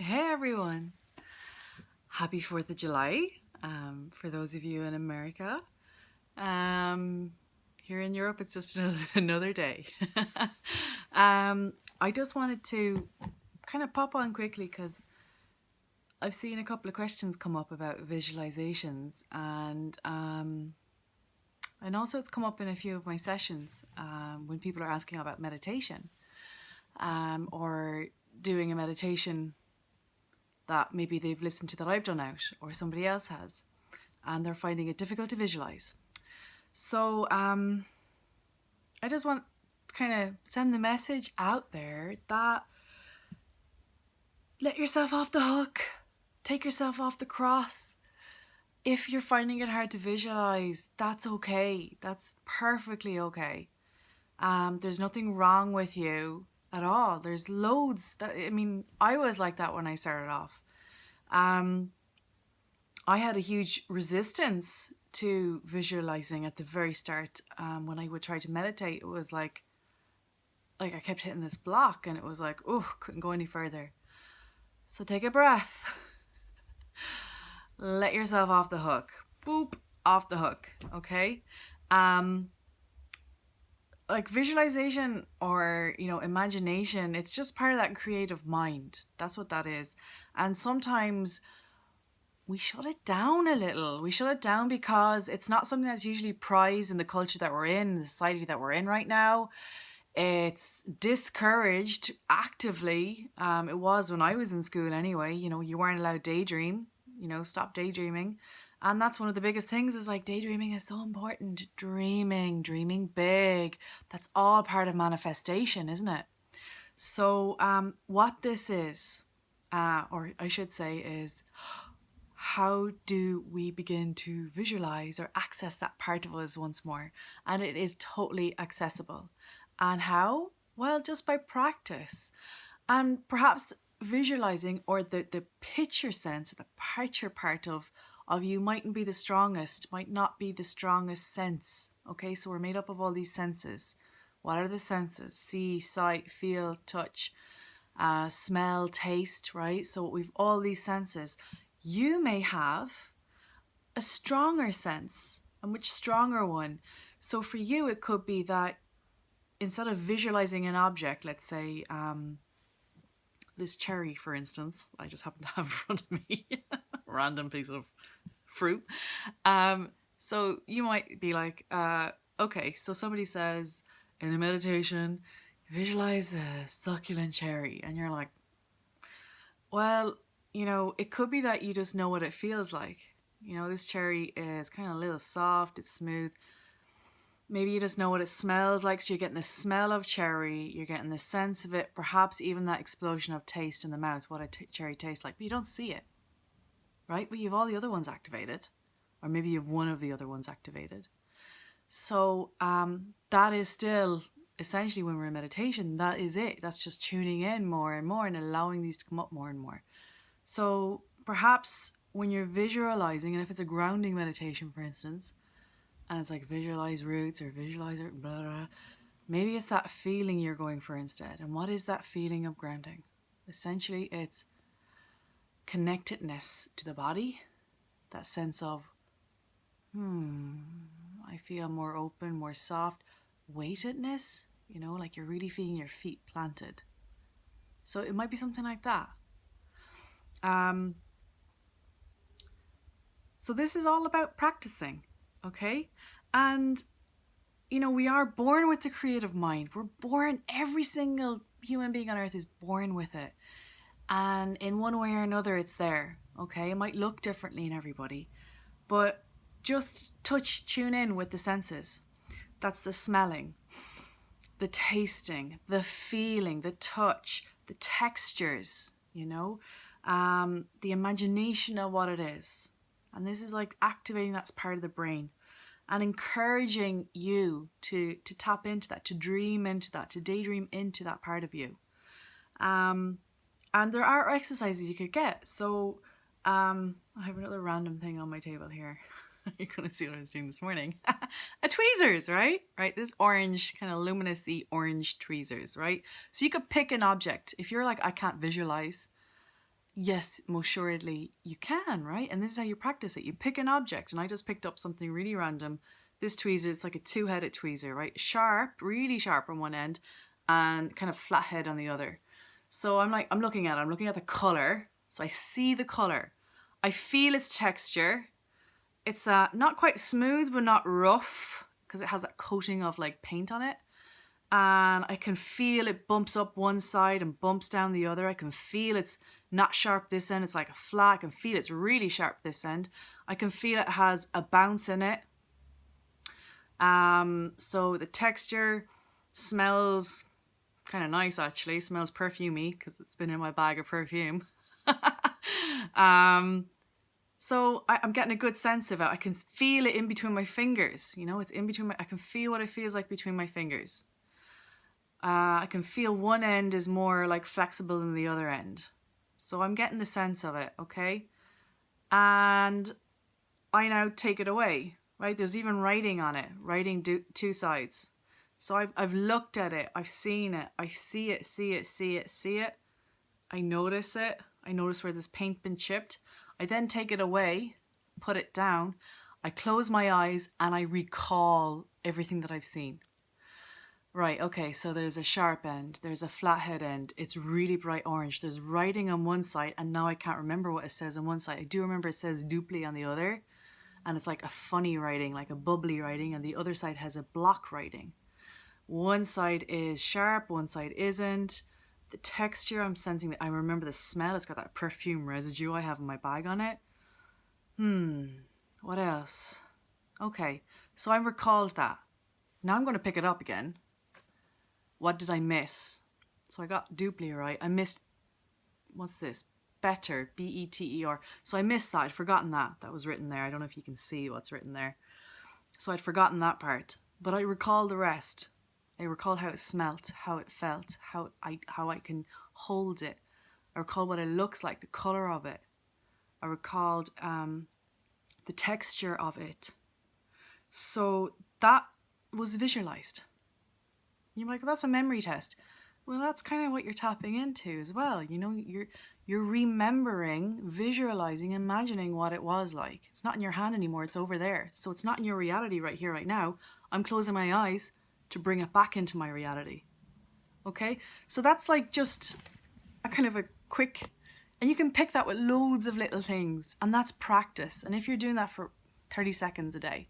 Hey everyone! Happy 4th of July for those of you in America. Here in Europe, it's just another day. I just wanted to kind of pop on quickly because I've seen a couple of questions come up about visualizations, and also it's come up in a few of my sessions when people are asking about meditation or doing a meditation that maybe they've listened to that I've done out or somebody else has, and they're finding it difficult to visualize. So I just want to kind of send the message out there that let yourself off the hook, take yourself off the cross. If you're finding it hard to visualize, that's okay. That's perfectly okay. There's nothing wrong with you at all. There's loads I was like that when I started off. I had a huge resistance to visualizing at the very start. When I would try to meditate, it was like I kept hitting this block, and it was like, oh, couldn't go any further. So take a breath. Let yourself off the hook. Boop, off the hook. Okay. Like visualization or imagination, it's just part of that creative mind. That's what that is. And sometimes we shut it down a little. We shut it down because it's not something that's usually prized in the culture that we're in, the society that we're in right now. It's discouraged actively. It was when I was in school anyway. You weren't allowed daydream. Stop daydreaming. And that's one of the biggest things is like daydreaming is so important. Dreaming big. That's all part of manifestation, isn't it? So what this is, or I should say is, how do we begin to visualize or access that part of us once more? And it is totally accessible. And how? Well, just by practice. And perhaps visualizing or the picture sense, or the picture part of you mightn't be the strongest, might not be the strongest sense. Okay, so we're made up of all these senses. What are the senses? See, sight, feel, touch, smell, taste, right? So we've all these senses. You may have a stronger sense. And which stronger one? So for you, it could be that instead of visualizing an object, let's say this cherry, for instance, I just happen to have in front of me, random piece of fruit. So you might be like, okay, so somebody says in a meditation, visualize a succulent cherry. And you're like, well, it could be that you just know what it feels like. This cherry is kind of a little soft, it's smooth. Maybe you just know what it smells like, so you're getting the smell of cherry, you're getting the sense of it, perhaps even that explosion of taste in the mouth, what a cherry tastes like, but you don't see it, right? But you have all the other ones activated, or maybe you have one of the other ones activated. So that is still, essentially when we're in meditation, that is it. That's just tuning in more and more and allowing these to come up more and more. So perhaps when you're visualizing, and if it's a grounding meditation, for instance, and it's like visualize roots or visualize blah, blah, maybe it's that feeling you're going for instead. And what is that feeling of grounding? Essentially, it's connectedness to the body, that sense of, I feel more open, more soft, weightedness, like you're really feeling your feet planted. So it might be something like that. So this is all about practicing, okay? And, we are born with the creative mind. We're born, every single human being on earth is born with it. And in one way or another, it's there, okay? It might look differently in everybody, but just tune in with the senses. That's the smelling, the tasting, the feeling, the touch, the textures, the imagination of what it is. And this is like activating that part of the brain and encouraging you to tap into that, to dream into that, to daydream into that part of you. And there are exercises you could get. So I have another random thing on my table here. You're going to see what I was doing this morning. A tweezers, right? This orange, kind of luminous-y orange tweezers, right? So you could pick an object. If you're like, I can't visualize, Yes, most assuredly you can, right? And this is how you practice it. You pick an object, and I just picked up something really random. This tweezer, it's like a two-headed tweezer, right? Sharp, really sharp on one end, and kind of flat head on the other. So I'm looking at it. I'm looking at the color. So I see the color. I feel its texture. It's not quite smooth, but not rough, because it has that coating of like paint on it. And I can feel it bumps up one side and bumps down the other. I can feel it's not sharp this end. It's like a flat. I can feel it's really sharp this end. I can feel it has a bounce in it. So the texture smells kind of nice, actually. It smells perfumey because it's been in my bag of perfume. So I'm getting a good sense of it. I can feel it in between my fingers. You know, it's in between I can feel what it feels like between my fingers. I can feel one end is more like flexible than the other end. So I'm getting the sense of it, okay? And I now take it away, right? There's even writing on it, writing two sides. So I've looked at it, I've seen it, I see it, see it, see it, see it. I notice it. I notice where there's paint been chipped. I then take it away, put it down. I close my eyes and I recall everything that I've seen. Right, okay, so there's a sharp end, there's a flathead end, it's really bright orange, there's writing on one side, and now I can't remember what it says on one side. I do remember it says dooply on the other, and it's like a funny writing, like a bubbly writing, and the other side has a block writing. One side is sharp, one side isn't. The texture, I'm sensing that I remember the smell, it's got that perfume residue I have in my bag on it. What else? Okay, so I recalled that. Now I'm going to pick it up again. What did I miss? So I got dooply right. I missed, what's this? Better, B-E-T-E-R. So I missed that. I'd forgotten that. That was written there. I don't know if you can see what's written there. So I'd forgotten that part. But I recall the rest. I recall how it smelt, how it felt, how I can hold it. I recall what it looks like, the colour of it. I recalled the texture of it. So that was visualised. You're like, well, that's a memory test. Well, that's kind of what you're tapping into as well. You know, you're remembering, visualizing, imagining what it was like. It's not in your hand anymore. It's over there. So it's not in your reality right here, right now. I'm closing my eyes to bring it back into my reality. Okay? So that's like just a kind of a quick, and you can pick that with loads of little things, and that's practice. And if you're doing that for 30 seconds a day,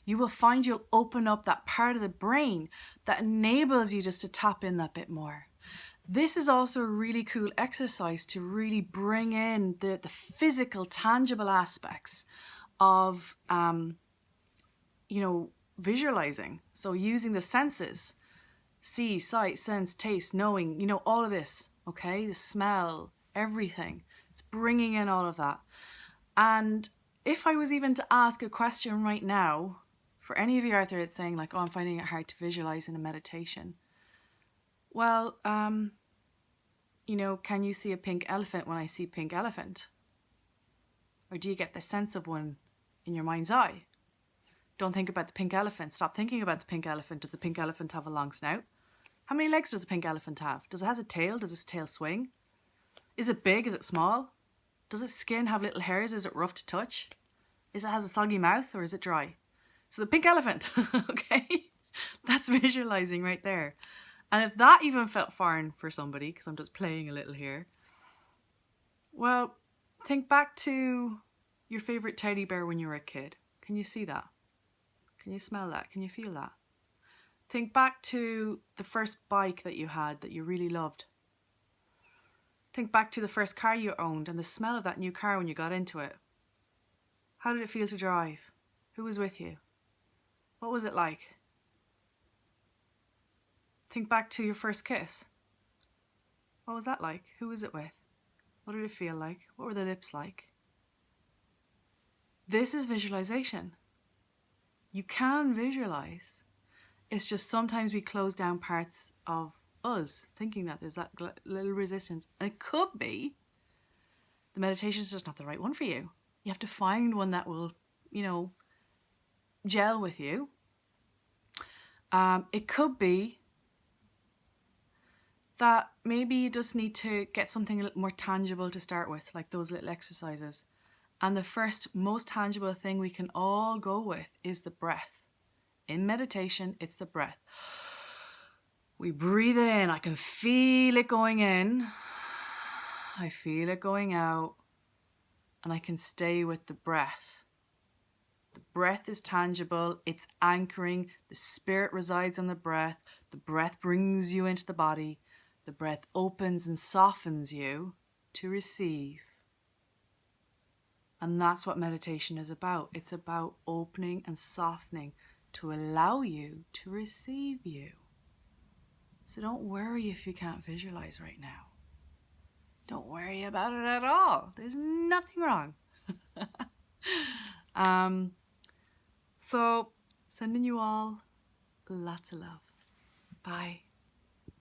you will find you'll open up that part of the brain that enables you just to tap in that bit more. This is also a really cool exercise to really bring in the physical, tangible aspects of, visualizing. So using the senses, see, sight, sense, taste, knowing, all of this, okay? The smell, everything. It's bringing in all of that. And if I was even to ask a question right now, for any of you out there that's saying like, oh, I'm finding it hard to visualize in a meditation. Well, can you see a pink elephant when I see pink elephant? Or do you get the sense of one in your mind's eye? Don't think about the pink elephant. Stop thinking about the pink elephant. Does the pink elephant have a long snout? How many legs does a pink elephant have? Does it have a tail? Does its tail swing? Is it big? Is it small? Does its skin have little hairs? Is it rough to touch? Has a soggy mouth or is it dry? So the pink elephant, okay? That's visualizing right there. And if that even felt foreign for somebody, because I'm just playing a little here, well, think back to your favorite teddy bear when you were a kid. Can you see that? Can you smell that? Can you feel that? Think back to the first bike that you had that you really loved. Think back to the first car you owned and the smell of that new car when you got into it. How did it feel to drive? Who was with you? What was it like? Think back to your first kiss. What was that like? Who was it with? What did it feel like? What were the lips like? This is visualization. You can visualize. It's just sometimes we close down parts of us, thinking that there's that little resistance. And it could be the meditation is just not the right one for you. You have to find one that will, gel with you. It could be that maybe you just need to get something a little more tangible to start with, like those little exercises. And the first most tangible thing we can all go with is the breath. In meditation, it's the breath. We breathe it in. I can feel it going in. I feel it going out. And I can stay with the breath. The breath is tangible. It's anchoring. The spirit resides on the breath. The breath brings you into the body. The breath opens and softens you to receive. And that's what meditation is about. It's about opening and softening to allow you to receive you. So don't worry if you can't visualize right now. Don't worry about it at all. There's nothing wrong. So sending you all lots of love. Bye.